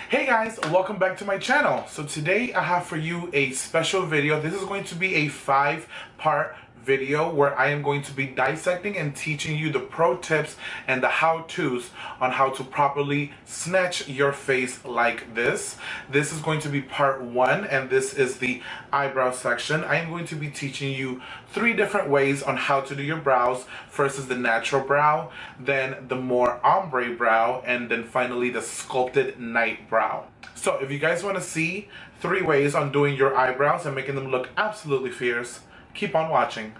Hey guys, welcome back to my channel. So today I have for you a special video. This is going to be a 5-part video where I am going to be dissecting and teaching you the pro tips and the how-tos on how to properly snatch your face like this. This is going to be part 1 and this is the eyebrow section. I am going to be teaching you 3 different ways on how to do your brows. First is the natural brow, then the more ombre brow, and then finally the sculpted night brow. So if you guys want to see 3 ways on doing your eyebrows and making them look absolutely fierce, keep on watching.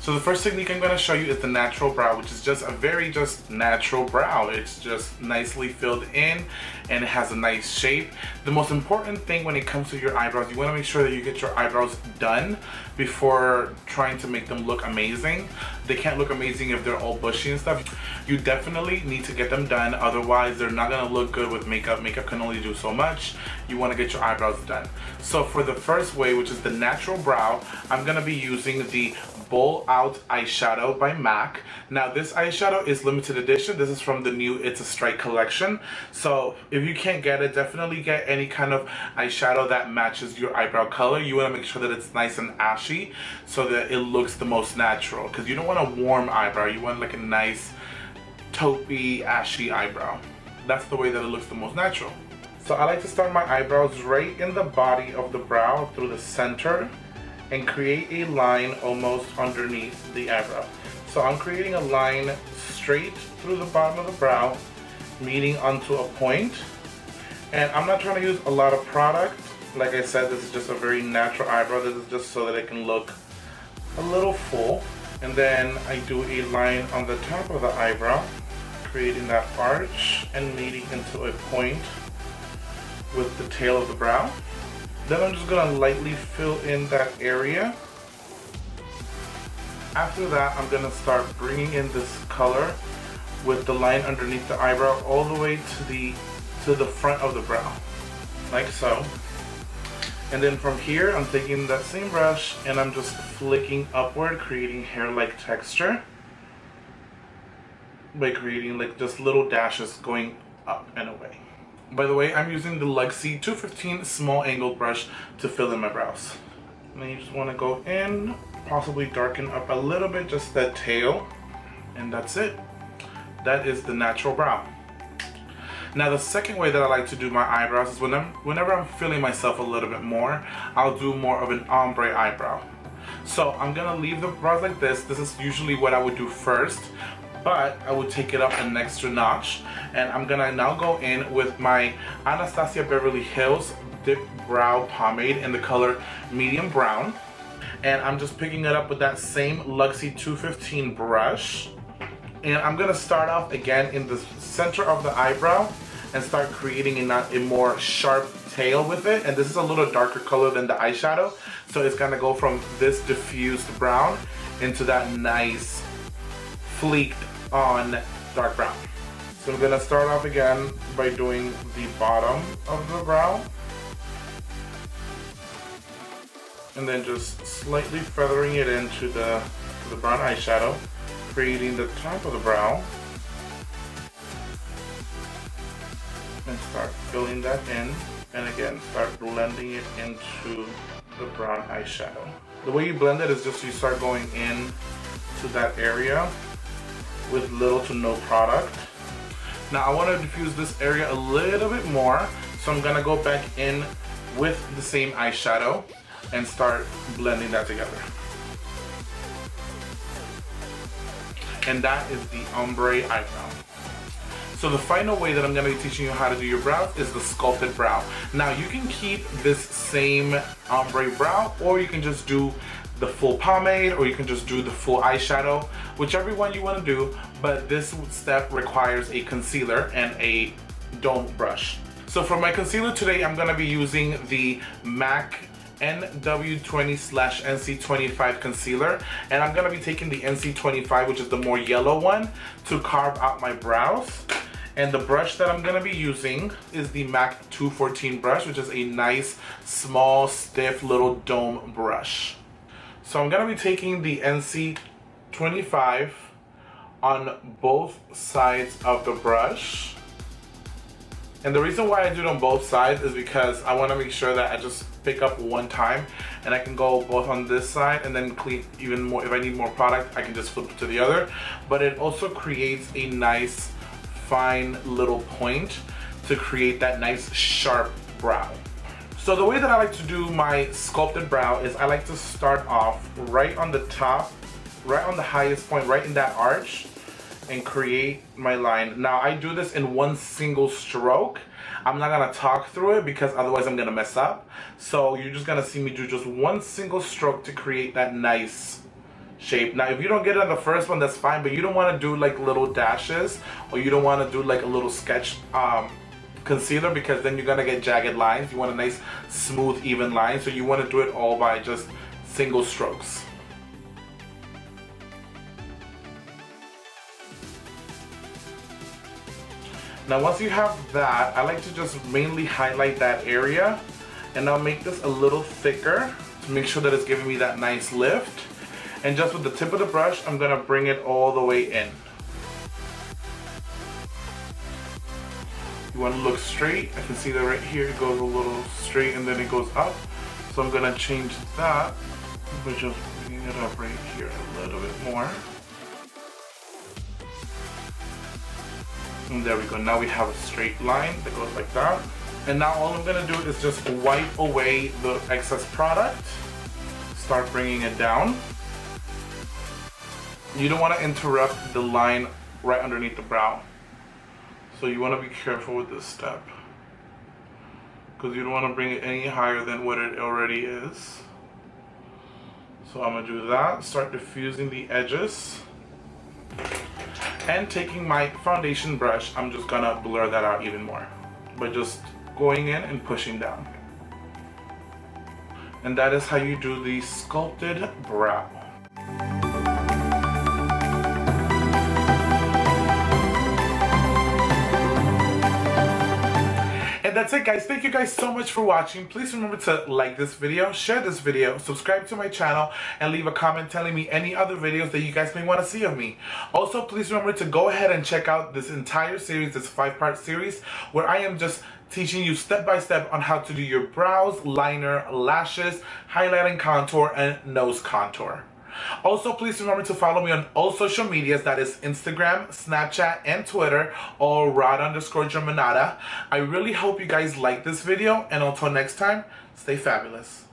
So the first technique I'm going to show you is the natural brow, which is just a very natural brow. It's just nicely filled in and it has a nice shape. The most important thing when it comes to your eyebrows, you want to make sure that you get your eyebrows done before trying to make them look amazing. They can't look amazing if they're all bushy and stuff. You definitely need to get them done, otherwise they're not going to look good with makeup. Makeup can only do so much. You want to get your eyebrows done. So for the first way, which is the natural brow, I'm going to be using the Bold Out eyeshadow by MAC. Now this eyeshadow is limited edition. This is from the new It's a Strike collection. So if you can't get it, definitely get any kind of eyeshadow that matches your eyebrow color. You want to make sure that it's nice and ashy so that it looks the most natural, because you don't want a warm eyebrow. You want like a nice taupey ashy eyebrow. That's the way that it looks the most natural. So I like to start my eyebrows right in the body of the brow through the center and create a line almost underneath the eyebrow. So I'm creating a line straight through the bottom of the brow, meeting onto a point. And I'm not trying to use a lot of product. Like I said, this is just a very natural eyebrow. This is just so that it can look a little full. And then I do a line on the top of the eyebrow, creating that arch and meeting into a point with the tail of the brow. Then I'm just going to lightly fill in that area. After that, I'm going to start bringing in this color with the line underneath the eyebrow all the way to the front of the brow, like so. And then from here, I'm taking that same brush and I'm just flicking upward, creating hair-like texture by creating like just little dashes going up and away. By the way, I'm using the Luxie 215 small angle brush to fill in my brows. And then you just want to go in, possibly darken up a little bit, just that tail, and that's it. That is the natural brow. Now the second way that I like to do my eyebrows is whenever I'm feeling myself a little bit more, I'll do more of an ombre eyebrow. So I'm going to leave the brows like this. This is usually what I would do first, but I would take it up an extra notch, and I'm gonna now go in with my Anastasia Beverly Hills Dip Brow Pomade in the color medium brown, and I'm just picking it up with that same Luxie 215 brush, and I'm gonna start off again in the center of the eyebrow and start creating a more sharp tail with it. And this is a little darker color than the eyeshadow, so it's gonna go from this diffused brown into that nice fleeked on dark brown. So I'm gonna start off again by doing the bottom of the brow and then just slightly feathering it into the brown eyeshadow, creating the top of the brow, and start filling that in, and again start blending it into the brown eyeshadow. The way you blend it is just you start going in to that area with little to no product. Now I want to diffuse this area a little bit more, so I'm gonna go back in with the same eyeshadow and start blending that together. And that is the ombre eyebrow. So the final way that I'm going to be teaching you how to do your brows is the sculpted brow. Now you can keep this same ombre brow, or you can just do the full pomade, or you can just do the full eyeshadow, whichever one you want to do, but this step requires a concealer and a dome brush. So for my concealer today, I'm going to be using the MAC NW20/NC25 concealer, and I'm going to be taking the NC25, which is the more yellow one, to carve out my brows. And the brush that I'm going to be using is the MAC 214 brush, which is a nice, small, stiff little dome brush. So I'm going to be taking the NC25 on both sides of the brush And the reason why I do it on both sides is because I want to make sure that I just pick up one time and I can go both on this side and then clean even more. If I need more product, I can just flip it to the other. But it also creates a nice fine little point to create that nice sharp brow. So the way that I like to do my sculpted brow is I like to start off right on the top, right on the highest point, right in that arch, and create my line. Now I do this in one single stroke. I'm not gonna talk through it because otherwise I'm gonna mess up. So you're just gonna see me do just one single stroke to create that nice shape. Now if you don't get it on the first one, that's fine, but you don't wanna do like little dashes, or you don't wanna do like a little sketch concealer, because then you're gonna get jagged lines. You want a nice smooth even line, so you wanna do it all by just single strokes. Now once you have that, I like to just mainly highlight that area, and I'll make this a little thicker to make sure that it's giving me that nice lift. And just with the tip of the brush, I'm gonna bring it all the way in. You wanna look straight. I can see that right here it goes a little straight and then it goes up. So I'm gonna change that by just bringing it up right here a little bit more. And there we go. Now we have a straight line that goes like that. And now all I'm gonna do is just wipe away the excess product. Start bringing it down. You don't want to interrupt the line right underneath the brow. So you want to be careful with this step, because you don't want to bring it any higher than what it already is. So I'm gonna do that. Start diffusing the edges. And taking my foundation brush, I'm just gonna blur that out even more by just going in and pushing down. And that is how you do the sculpted brow. And that's it, guys. Thank you guys so much for watching. Please remember to like this video, share this video, subscribe to my channel, and leave a comment telling me any other videos that you guys may want to see of me. Also, please remember to go ahead and check out this entire series, this 5-part series, where I am just teaching you step by step on how to do your brows, liner, lashes, highlight and contour, and nose contour. Also, please remember to follow me on all social medias, that is Instagram, Snapchat, and Twitter, all Rod_Germanotta. I really hope you guys like this video, and until next time, stay fabulous.